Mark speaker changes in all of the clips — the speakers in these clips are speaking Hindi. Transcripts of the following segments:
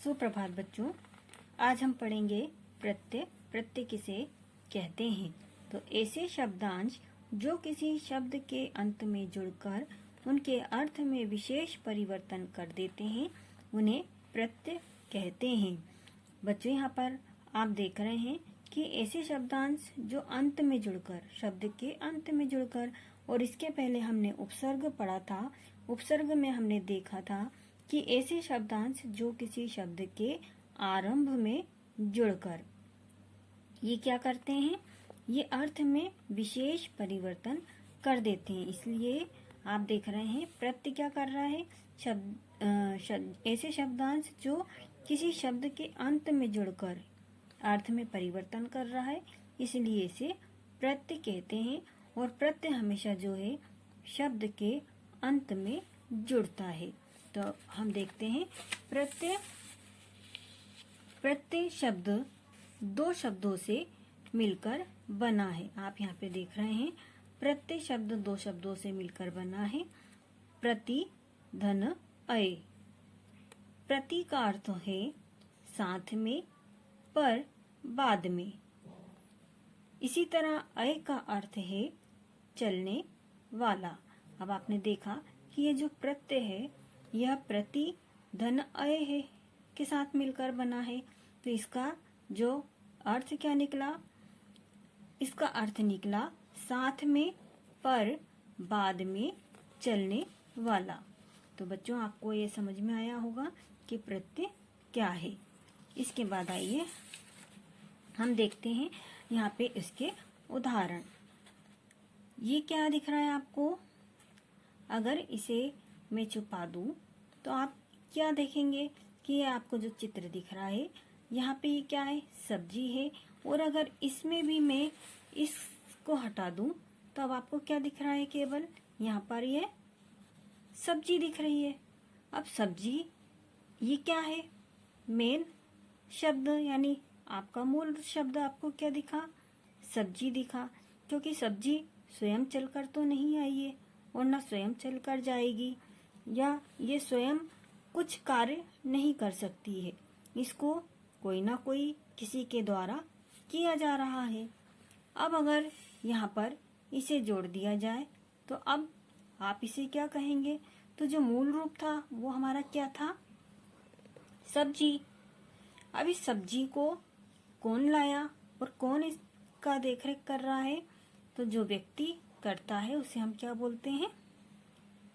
Speaker 1: सुप्रभात बच्चों। आज हम पढ़ेंगे प्रत्यय। प्रत्यय किसे कहते हैं। तो ऐसे शब्दांश जो किसी शब्द के अंत में जुड़कर उनके अर्थ में विशेष परिवर्तन कर देते हैं उन्हें प्रत्यय कहते हैं। बच्चों, यहाँ पर आप देख रहे हैं कि ऐसे शब्दांश जो अंत में जुड़कर, शब्द के अंत में जुड़कर, और इसके पहले हमने उपसर्ग पढ़ा था। उपसर्ग में हमने देखा था कि ऐसे शब्दांश जो किसी शब्द के आरंभ में जुड़कर ये क्या करते हैं, ये अर्थ में विशेष परिवर्तन कर देते हैं। इसलिए आप देख रहे हैं प्रत्यय क्या कर रहा है, ऐसे शब्दांश जो किसी शब्द के अंत में जुड़कर अर्थ में परिवर्तन कर रहा है, इसलिए इसे प्रत्यय कहते हैं। और प्रत्यय हमेशा जो है शब्द के अंत में जुड़ता है। तो हम देखते हैं प्रत्यय शब्द दो शब्दों से मिलकर बना है। आप यहाँ पे देख रहे हैं प्रत्यय शब्द दो शब्दों से मिलकर बना है। प्रति, धन, अय। प्रति का अर्थ है साथ में, पर, बाद में। इसी तरह अय का अर्थ है चलने वाला। अब आपने देखा कि ये जो प्रत्यय है यह प्रति, धन, अय है के साथ मिलकर बना है। तो इसका जो अर्थ क्या निकला, इसका अर्थ निकला साथ में, पर, बाद में, चलने वाला। तो बच्चों, आपको ये समझ में आया होगा कि प्रत्यय क्या है। इसके बाद आइए हम देखते हैं यहाँ पे इसके उदाहरण। ये क्या दिख रहा है आपको? अगर इसे मैं छुपा दूं तो आप क्या देखेंगे कि ये आपको जो चित्र दिख रहा है यहाँ पे ये क्या है, सब्जी है। और अगर इसमें भी मैं इसको हटा दूं तो अब आपको क्या दिख रहा है, केवल यहाँ पर ये सब्जी दिख रही है। अब सब्जी ये क्या है, मेन शब्द, यानी आपका मूल शब्द आपको क्या दिखा, सब्जी दिखा। क्योंकि सब्जी स्वयं चलकर तो नहीं आई है और न स्वयं चलकर जाएगी, या ये स्वयं कुछ कार्य नहीं कर सकती है। इसको कोई ना कोई किसी के द्वारा किया जा रहा है। अब अगर यहाँ पर इसे जोड़ दिया जाए तो अब आप इसे क्या कहेंगे? तो जो मूल रूप था वो हमारा क्या था, सब्जी। अब इस सब्जी को कौन लाया और कौन इसका देखरेख कर रहा है? तो जो व्यक्ति करता है उसे हम क्या बोलते हैं,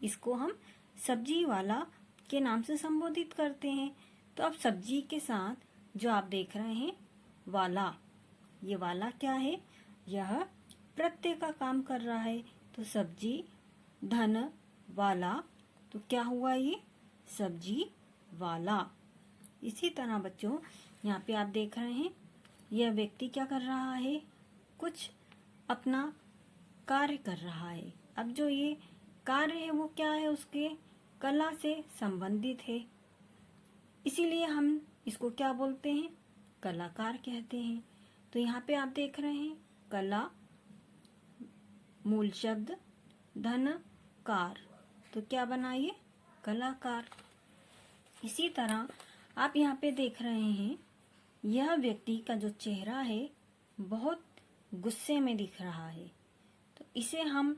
Speaker 1: इसको हम सब्जी वाला के नाम से संबोधित करते हैं। तो अब सब्जी के साथ जो आप देख रहे हैं वाला, ये वाला क्या है, यह प्रत्यय का काम कर रहा है। तो सब्जी, धन, वाला, तो क्या हुआ, ये सब्जी वाला। इसी तरह बच्चों यहाँ पे आप देख रहे हैं यह व्यक्ति क्या कर रहा है, कुछ अपना कार्य कर रहा है। अब जो ये कार्य है वो क्या है, उसके कला से संबंधित है, इसीलिए हम इसको क्या बोलते हैं, कलाकार कहते हैं। तो यहाँ पे आप देख रहे हैं कला मूल शब्द, धन, कार, तो क्या बना ये, कलाकार। इसी तरह आप यहाँ पे देख रहे हैं यह व्यक्ति का जो चेहरा है बहुत गुस्से में दिख रहा है। तो इसे हम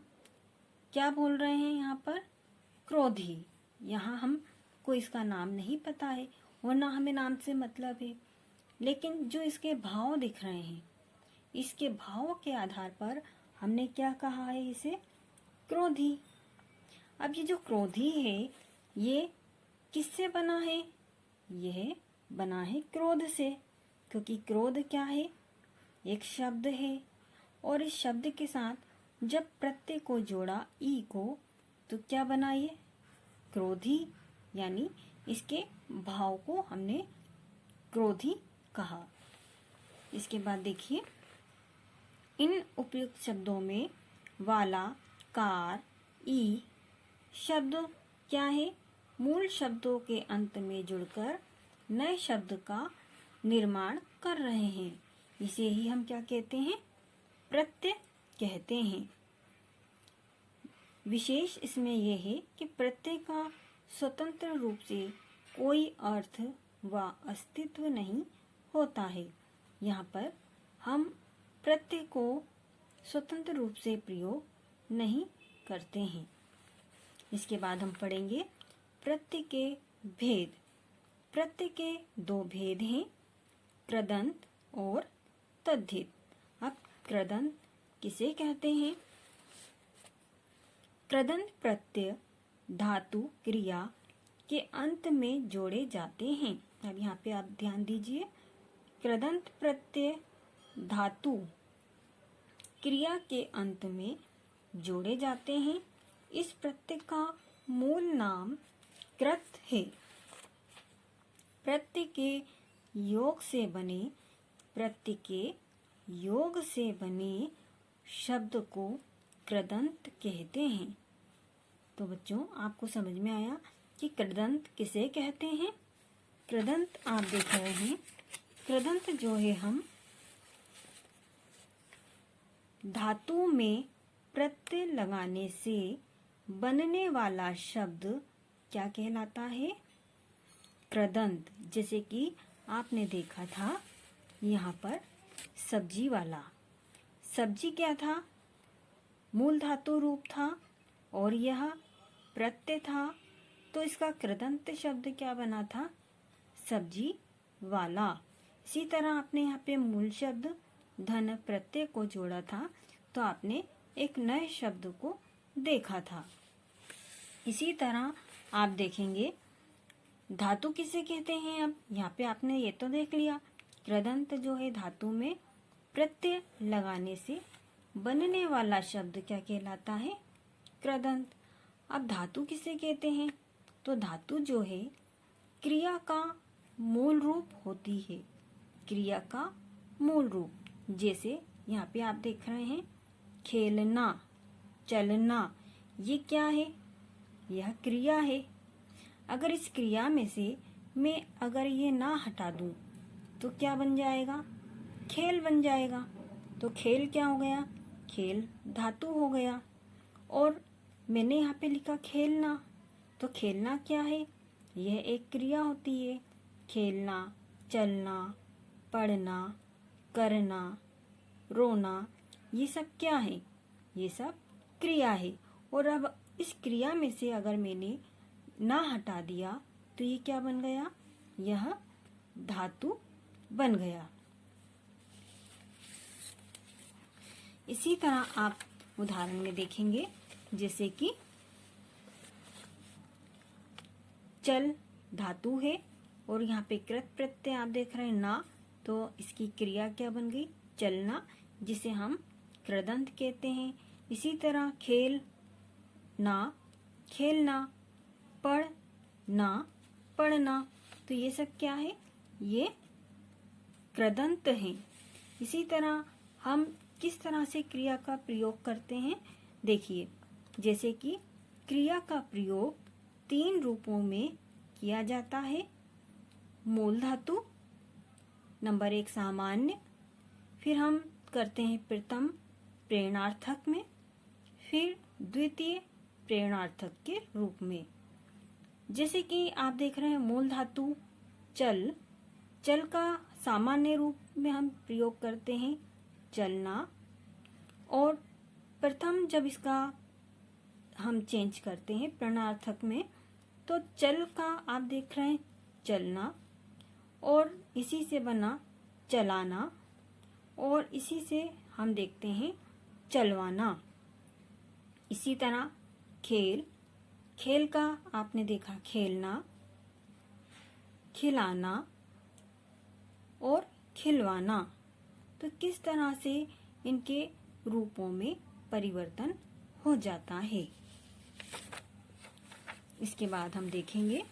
Speaker 1: क्या बोल रहे हैं यहाँ पर, क्रोधी। यहाँ हमको इसका नाम नहीं पता है और ना हमें नाम से मतलब है, लेकिन जो इसके भाव दिख रहे हैं, इसके भाव के आधार पर हमने क्या कहा है, इसे क्रोधी। अब ये जो क्रोधी है ये किससे बना है, यह बना है क्रोध से। क्योंकि क्रोध क्या है, एक शब्द है, और इस शब्द के साथ जब प्रत्यय को जोड़ा ई को, तो क्या बना ये, क्रोधी। यानी इसके भाव को हमने क्रोधी कहा। इसके बाद देखिए इन उपयुक्त शब्दों में वाला, कार, ई शब्द क्या है, मूल शब्दों के अंत में जुड़कर नए शब्द का निर्माण कर रहे हैं। इसे ही हम क्या कहते हैं, प्रत्यय कहते हैं। विशेष इसमें यह है कि प्रत्यय का स्वतंत्र रूप से कोई अर्थ व अस्तित्व नहीं होता है। यहाँ पर हम प्रत्यय को स्वतंत्र रूप से प्रयोग नहीं करते हैं। इसके बाद हम पढ़ेंगे प्रत्यय के भेद। प्रत्यय के दो भेद हैं, कृदंत और तद्धित। अब कृदंत किसे कहते हैं? कृदंत प्रत्यय धातु क्रिया के अंत में जोड़े जाते हैं। अब यहाँ पे आप ध्यान दीजिए, कृदंत प्रत्यय धातु क्रिया के अंत में जोड़े जाते हैं। इस प्रत्यय का मूल नाम कृत है। प्रत्यय के योग से बने शब्द को कृदंत कहते हैं। तो बच्चों, आपको समझ में आया कि कृदंत किसे कहते हैं? कृदंत आप देख रहे हैं, कृदंत जो है हम धातु में प्रत्यय लगाने से बनने वाला शब्द क्या कहलाता है? कृदंत। जैसे कि आपने देखा था यहाँ पर सब्जी वाला, सब्जी क्या था? मूल धातु रूप था और यह प्रत्यय था, तो इसका कृदंत शब्द क्या बना था? सब्जी वाला। इसी तरह आपने यहाँ पे मूल शब्द धन प्रत्यय को जोड़ा था, तो आपने एक नए शब्द को देखा था। इसी तरह आप देखेंगे धातु किसे कहते हैं। अब यहाँ पे आपने ये तो देख लिया, कृदंत जो है धातु में प्रत्यय लगाने से बनने वाला शब्द क्या कहलाता है? कृदंत। अब धातु किसे कहते हैं? तो धातु जो है क्रिया का मूल रूप होती है, क्रिया का मूल रूप। जैसे यहाँ पे आप देख रहे हैं खेलना, चलना, ये क्या है? यह क्रिया है। अगर इस क्रिया में से मैं अगर ये ना हटा दूं तो क्या बन जाएगा? खेल बन जाएगा। तो खेल क्या हो गया? खेल धातु हो गया। और मैंने यहाँ पे लिखा खेलना, तो खेलना क्या है? यह एक क्रिया होती है। खेलना, चलना, पढ़ना, करना, रोना, ये सब क्या है? ये सब क्रिया है। और अब इस क्रिया में से अगर मैंने ना हटा दिया तो ये क्या बन गया? यह धातु बन गया। इसी तरह आप उदाहरण में देखेंगे, जैसे कि चल धातु है और यहाँ पे कृत प्रत्यय आप देख रहे हैं ना, तो इसकी क्रिया क्या बन गई? चलना, जिसे हम कृदंत कहते हैं। इसी तरह खेल ना, खेलना, पढ़ ना, पढ़ना, तो ये सब क्या है? ये कृदंत है। इसी तरह हम किस तरह से क्रिया का प्रयोग करते हैं, देखिए। जैसे कि क्रिया का प्रयोग 3 रूपों में किया जाता है। मूल धातु, नंबर 1 सामान्य, फिर हम करते हैं प्रथम प्रेरणार्थक में, फिर द्वितीय प्रेरणार्थक के रूप में। जैसे कि आप देख रहे हैं मूल धातु चल, चल का सामान्य रूप में हम प्रयोग करते हैं चलना, और प्रथम जब इसका हम चेंज करते हैं प्रेरणार्थक में, तो चल का आप देख रहे हैं चलना, और इसी से बना चलाना, और इसी से हम देखते हैं चलवाना। इसी तरह खेल, खेल का आपने देखा खेलना, खिलाना और खिलवाना। तो किस तरह से इनके रूपों में परिवर्तन हो जाता है। इसके बाद हम देखेंगे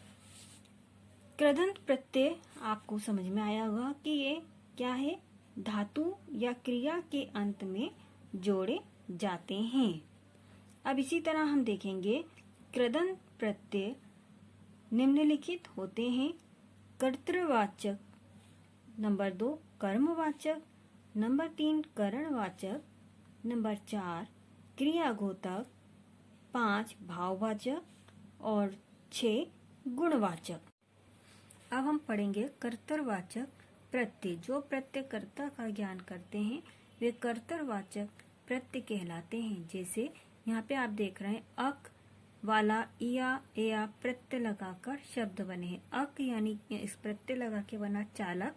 Speaker 1: कृदंत प्रत्यय। आपको समझ में आया होगा कि ये क्या है? धातु या क्रिया के अंत में जोड़े जाते हैं। अब इसी तरह हम देखेंगे कृदंत प्रत्यय निम्नलिखित होते हैं: कर्तृवाचक, नंबर 2 कर्मवाचक, नंबर 3 करणवाचक, नंबर 4 क्रियाघोतक, 5 भाववाचक और 6 गुणवाचक। अब हम पढ़ेंगे कर्तृवाचक प्रत्यय। जो प्रत्यय कर्ता का ज्ञान करते हैं वे कर्तृवाचक प्रत्यय कहलाते हैं। जैसे यहाँ पे आप देख रहे हैं अक वाला इया एया प्रत्यय लगाकर शब्द बने हैं। अक यानी इस प्रत्यय लगा के बना चालक।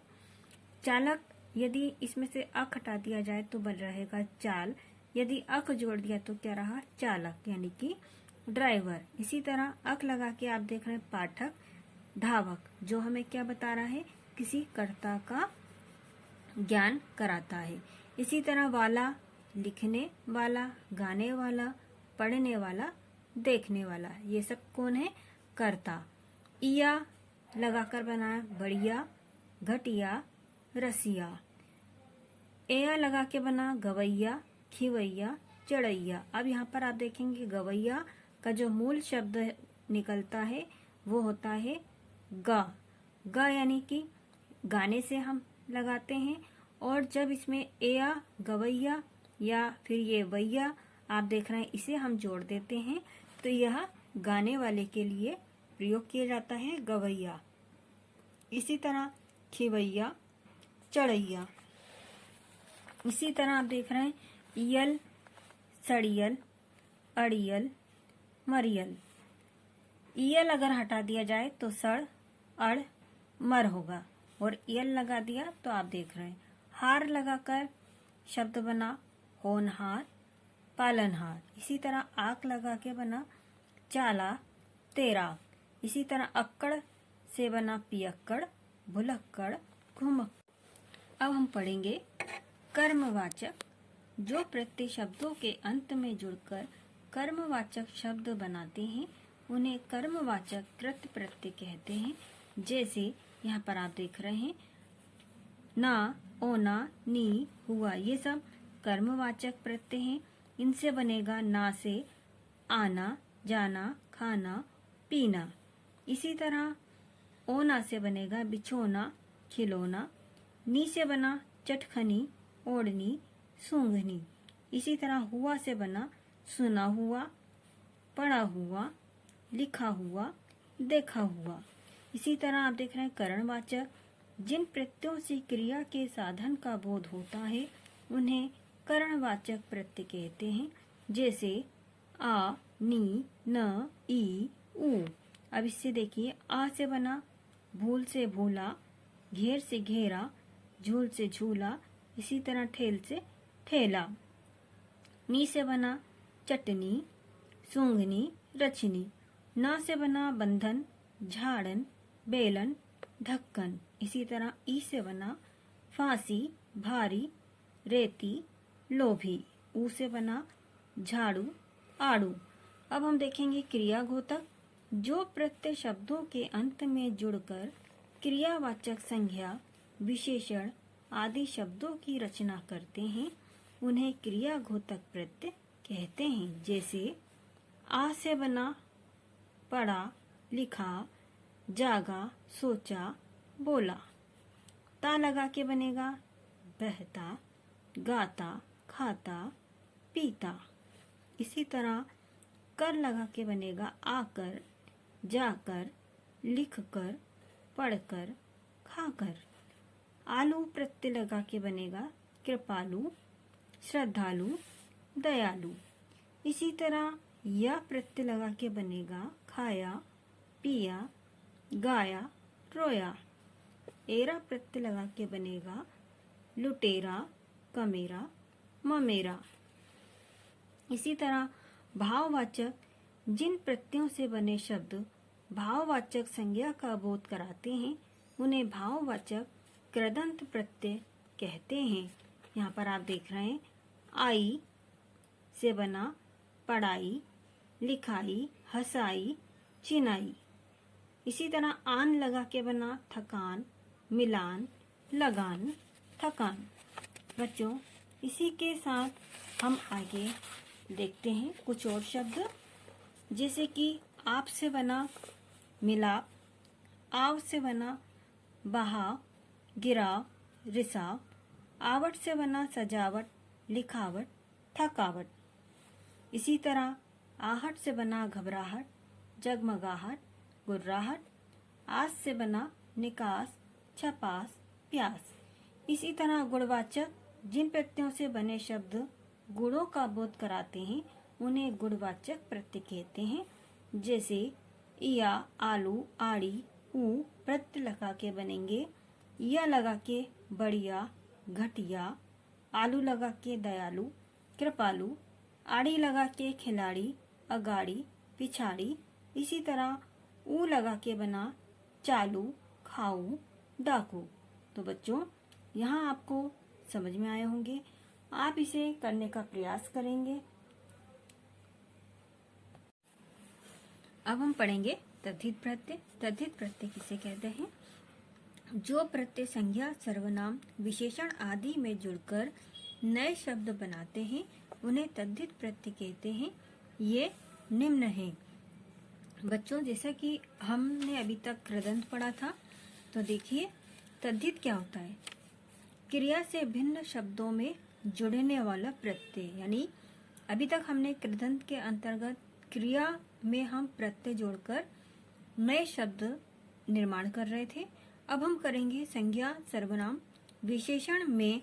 Speaker 1: चालक यदि इसमें से अक हटा दिया जाए तो बन रहेगा चाल। यदि अक जोड़ दिया तो क्या रहा, चालक यानी कि ड्राइवर। इसी तरह अक लगा के आप देख रहे हैं पाठक, धावक, जो हमें क्या बता रहा है, किसी कर्ता का ज्ञान कराता है। इसी तरह वाला लिखने वाला, गाने वाला, पढ़ने वाला, देखने वाला, ये सब कौन है, कर्ता। इया लगाकर बनाया बढ़िया, घटिया, रसिया। एया लगा के बना गवैया, खिवैया, चढ़ैया। अब यहाँ पर आप देखेंगे गवैया का जो मूल शब्द निकलता है वो होता है गा। गा यानी कि गाने से हम लगाते हैं। और जब इसमें एया गवैया या फिर ये वैया आप देख रहे हैं इसे हम जोड़ देते हैं तो यह गाने वाले के लिए प्रयोग किया जाता है, गवैया। इसी तरह खिवैया, चढ़ैया। इसी तरह आप देख रहे हैं इयल, सड़ियल, अड़ियल, मरियल। इयल अगर हटा दिया जाए तो सड़, अड़, मर होगा और इयल लगा दिया तो आप देख रहे हैं हार लगाकर शब्द बना होनहार, पालनहार। इसी तरह आक लगा के बना चाला, तेरा। इसी तरह अक्कड़ से बना पियक्कड़, भुलक्कड़, घुमक्कड़। अब हम पढ़ेंगे कर्मवाचक। जो प्रत्यय शब्दों के अंत में जुड़कर कर्मवाचक शब्द बनाते हैं उन्हें कर्मवाचक कृत प्रत्यय कहते हैं। जैसे यहाँ पर आप देख रहे हैं ना, ओना, नी, हुआ, ये सब कर्मवाचक प्रत्यय हैं। इनसे बनेगा ना से आना, जाना, खाना, पीना। इसी तरह ओना से बनेगा बिछोना, खिलौना। नी से बना चटखनी, ओढ़नी, सूंघनी। इसी तरह हुआ से बना सुना हुआ, पढ़ा हुआ, लिखा हुआ, देखा हुआ। इसी तरह आप देख रहे हैं करणवाचक। जिन प्रत्ययों से क्रिया के साधन का बोध होता है उन्हें करणवाचक प्रत्यय कहते हैं। जैसे आ, नी, न, ई, ऊ। अब इससे देखिए आ से बना भूल से भूला, घेर से घेरा, झूल से झूला। इसी तरह ठेल से ठेला। नी से बना चटनी, सूंघनी, रचनी। ना से बना बंधन, झाड़न, बेलन, ढक्कन। इसी तरह ई से बना फांसी, भारी, रेती, लोभी। ऊ से बना झाड़ू, आड़ू। अब हम देखेंगे क्रियाघोतक। जो प्रत्यय शब्दों के अंत में जुड़कर क्रियावाचक संज्ञा, विशेषण आदि शब्दों की रचना करते हैं उन्हें क्रियाघोतक प्रत्यय कहते हैं। जैसे आ से बना पढ़ा, लिखा, जागा, सोचा, बोला। ता लगा के बनेगा बहता, गाता, खाता, पीता। इसी तरह कर लगा के बनेगा आकर, जाकर, लिखकर, पढ़कर, खाकर। आलू प्रत्यय लगा के बनेगा कृपालु, श्रद्धालु, दयालु। इसी तरह यह प्रत्यय लगा के बनेगा खाया, पिया, गाया, रोया। एरा प्रत्यय लगा के बनेगा लुटेरा, कमेरा, ममेरा। इसी तरह भाववाचक। जिन प्रत्ययों से बने शब्द भाववाचक संज्ञा का बोध कराते हैं उन्हें भाववाचक कृदंत प्रत्यय कहते हैं। यहाँ पर आप देख रहे हैं आई से बना पढ़ाई, लिखाई, हंसाई, चिनाई। इसी तरह आन लगा के बना थकान, मिलान, लगान, थकान। बच्चों इसी के साथ हम आगे देखते हैं कुछ और शब्द। जैसे कि आप से बना मिलाप, आव से बना बहाव, गिराव, रिसाव। आवट से बना सजावट, लिखावट, थकावट। इसी तरह आहट से बना घबराहट, जगमगाहट, गुर्राहट। आस से बना निकास, छपास, प्यास। इसी तरह गुणवाचक जिन प्रत्ययों से बने शब्द गुणों का बोध कराते हैं उन्हें गुणवाचक प्रत्यय कहते हैं। जैसे इया, आलू, आड़ी, ऊ प्रत्यय लगा के बनेंगे। या लगा के बढ़िया, घटिया, आलू लगा के दयालु, कृपालु, आड़ी लगा के खिलाड़ी, अगाड़ी, पिछाड़ी। इसी तरह ऊ लगा के बना चालू, खाऊ, डाकू। तो बच्चों यहाँ आपको समझ में आए होंगे। आप इसे करने का प्रयास करेंगे। अब हम पढ़ेंगे तद्धित प्रत्यय। तद्धित प्रत्यय किसे कहते हैं? जो प्रत्यय संज्ञा, सर्वनाम, विशेषण आदि में जुड़कर नए शब्द बनाते हैं उन्हें तद्धित प्रत्यय कहते हैं। ये निम्न है। बच्चों जैसा कि हमने अभी तक कृदंत पढ़ा था, तो देखिए तद्धित क्या होता है? क्रिया से भिन्न शब्दों में जुड़ने वाला प्रत्यय। यानी अभी तक हमने कृदंत के अंतर्गत क्रिया में हम प्रत्यय जोड़कर नए शब्द निर्माण कर रहे थे। अब हम करेंगे संज्ञा, सर्वनाम, विशेषण में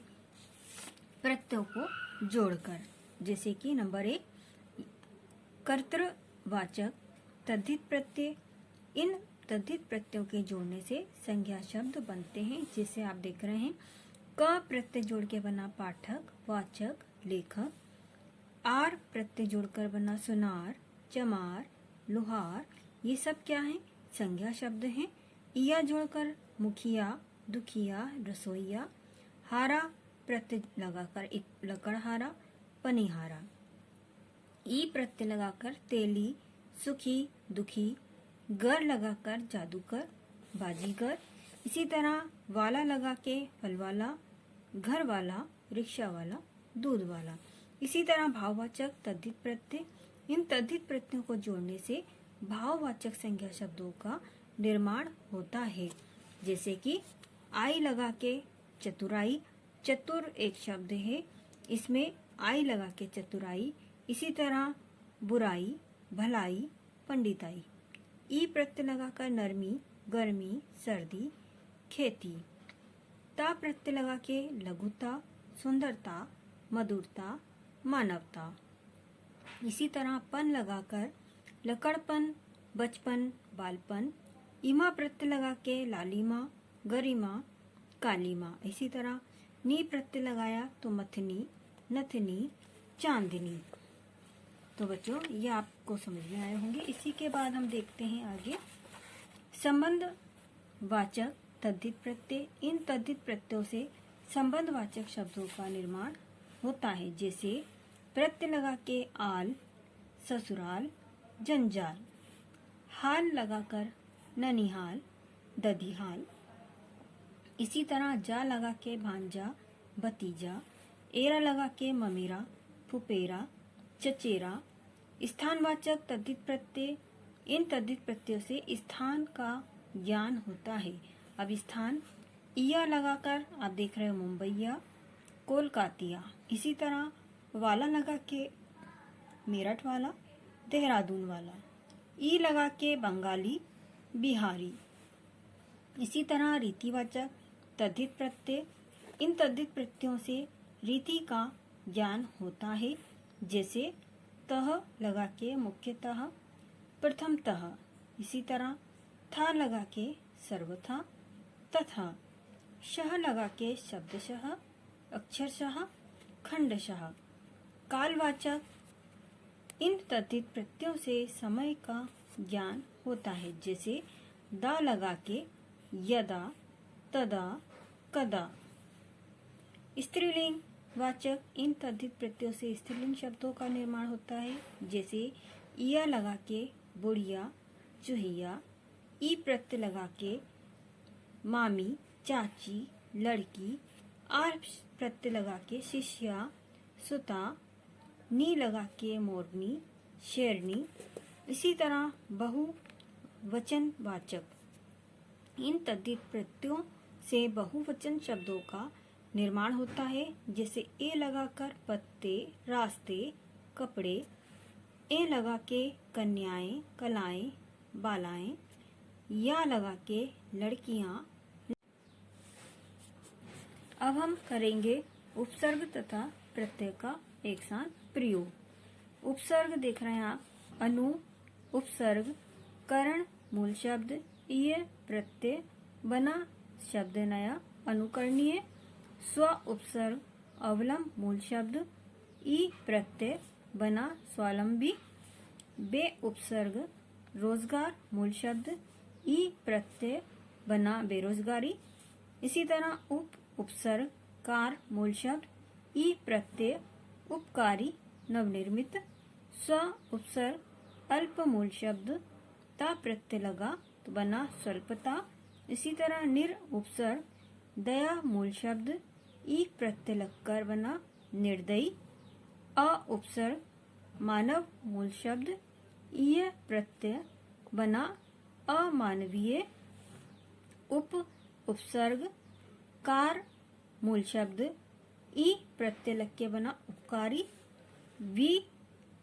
Speaker 1: प्रत्ययों को जोड़कर। जैसे कि नंबर 1 कर्तृवाचक तद्धित प्रत्यय। इन तद्धित प्रत्ययों के जोड़ने से संज्ञा शब्द बनते हैं। जैसे आप देख रहे हैं, क प्रत्यय जोड़ के बना पाठक, वाचक, लेखक। आर प्रत्यय जोड़कर बना सुनार, चमार, लोहार। ये सब क्या है? संज्ञा शब्द हैं। इया जोड़कर मुखिया, दुखिया, रसोईया। हारा प्रत्यय लगाकर लकड़हारा, पनिहारा। ई प्रत्यय लगाकर तेली, सुखी, दुखी। गर लगाकर जादूगर, बाजीगर। इसी तरह वाला लगा के फलवाला, घर वाला, रिक्शा वाला, दूध वाला। इसी तरह भाववाचक तद्धित प्रत्यय। इन तद्धित प्रत्ययों को जोड़ने से भाववाचक संज्ञा शब्दों का निर्माण होता है। जैसे कि आई लगा के चतुराई। चतुर एक शब्द है, इसमें आई लगा के चतुराई। इसी तरह बुराई, भलाई, पंडिताई। ई प्रत्यय लगाकर नरमी, गर्मी, सर्दी, खेती। ता प्रत्यय लगा के लघुता, सुंदरता, मधुरता, मानवता। इसी तरह पन लगाकर लकड़पन, बचपन, बालपन। इमा प्रत्यय लगा के लालिमा, गरिमा, कालीमा। इसी तरह नी प्रत्यय लगाया तो मथनी, नथनी, चांदनी। तो बच्चों ये आपको समझ में आए होंगे। इसी के बाद हम देखते हैं आगे संबंध वाचक तद्धित प्रत्यय। इन तद्धित प्रत्ययों से संबंध वाचक शब्दों का निर्माण होता है। जैसे प्रत्यय लगा के आल, ससुराल, जंजाल। हाल लगाकर ननिहाल, दधिहाल। इसी तरह जा लगा के भांजा, भतीजा। एरा लगा के ममेरा, फुपेरा, चचेरा। स्थानवाचक तद्धित प्रत्यय। इन तद्धित प्रत्ययों से स्थान का ज्ञान होता है। अब स्थान इया लगाकर आप देख रहे हो मुंबईया, कोलकातिया। इसी तरह वाला लगा के मेरठ वाला, देहरादून वाला। ई लगा के बंगाली, बिहारी। इसी तरह रीतिवाचक तद्धित प्रत्यय। इन तद्धित प्रत्ययों से रीति का ज्ञान होता है। जैसे तह लगा के मुख्यतः, प्रथमतः। इसी तरह था लगा के सर्वथा, तथा। शह लगा के शब्दशः, अक्षरशः, खंडशः। कालवाचक इन तद्धित प्रत्ययों से समय का ज्ञान होता है। जैसे दा लगा के यदा, तदा, कदा। स्त्रीलिंग वाचक इन तद्धित प्रत्ययों से स्त्रीलिंग शब्दों का निर्माण होता है। जैसे इया लगा के बुढ़िया, चूहिया। ई प्रत्यय लगा के मामी, चाची, लड़की। आर प्रत्यय लगा के शिष्या, सुता। नी लगा के मोरनी, शेरनी। इसी तरह बहुवचन वाचक इन तद्धित प्रत्ययों से बहुवचन शब्दों का निर्माण होता है। जैसे ए लगाकर पत्ते, रास्ते, कपड़े। ए लगा के कन्याएं, कलाएं, बालाएं। या लगा के लड़कियां। अब हम करेंगे उपसर्ग तथा प्रत्यय का एक साथ प्रयोग। उपसर्ग देख रहे हैं आप, अनु उपसर्ग, करण मूल शब्द, इय प्रत्यय, बना शब्द नया अनुकरणीय, स्व उपसर्ग अवलंब मूल शब्द, ई प्रत्यय बना स्वावलंबी, बे उपसर्ग रोजगार मूल शब्द, ई प्रत्यय बना बेरोजगारी। इसी तरह उप उपसर्ग कार मूल शब्द, ई प्रत्यय उपकारी नवनिर्मित, स्व उपसर्ग अल्प मूल शब्द, ता प्रत्यय लगा तो बना स्वल्पता। इसी तरह निर उपसर्ग दया मूल शब्द, ई प्रत्यय लगकर बना निर्दयी। अ उपसर्ग मानव मूल शब्द, ईय प्रत्यय बना अमानवीय। उप उपसर्ग कार मूल शब्द, ई प्रत्यय लग के बना उपकारी। वि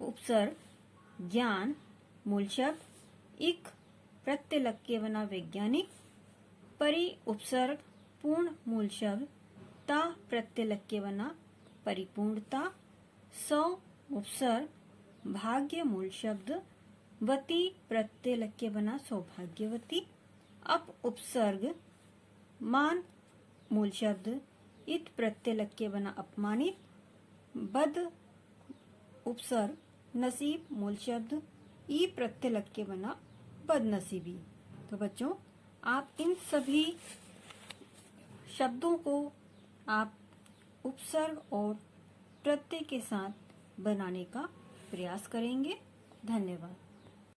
Speaker 1: उपसर्ग ज्ञान मूल शब्द, इक प्रत्यय लग के बना वैज्ञानिक। परि उपसर्ग पूर्ण मूल शब्द, ता प्रत्यय लग के बना परिपूर्णता। सौ उपसर्ग भाग्य मूल शब्द, वती प्रत्यय लग के बना सौभाग्यवती। अप उपसर्ग मान मूल शब्द, इत प्रत्यय लग के बना अपमानित। बद उपसर्ग नसीब मूल शब्द, ई प्रत्यय लग के बना बदनसीबी। तो बच्चों, आप इन सभी शब्दों को आप उपसर्ग और प्रत्यय के साथ बनाने का प्रयास करेंगे। धन्यवाद।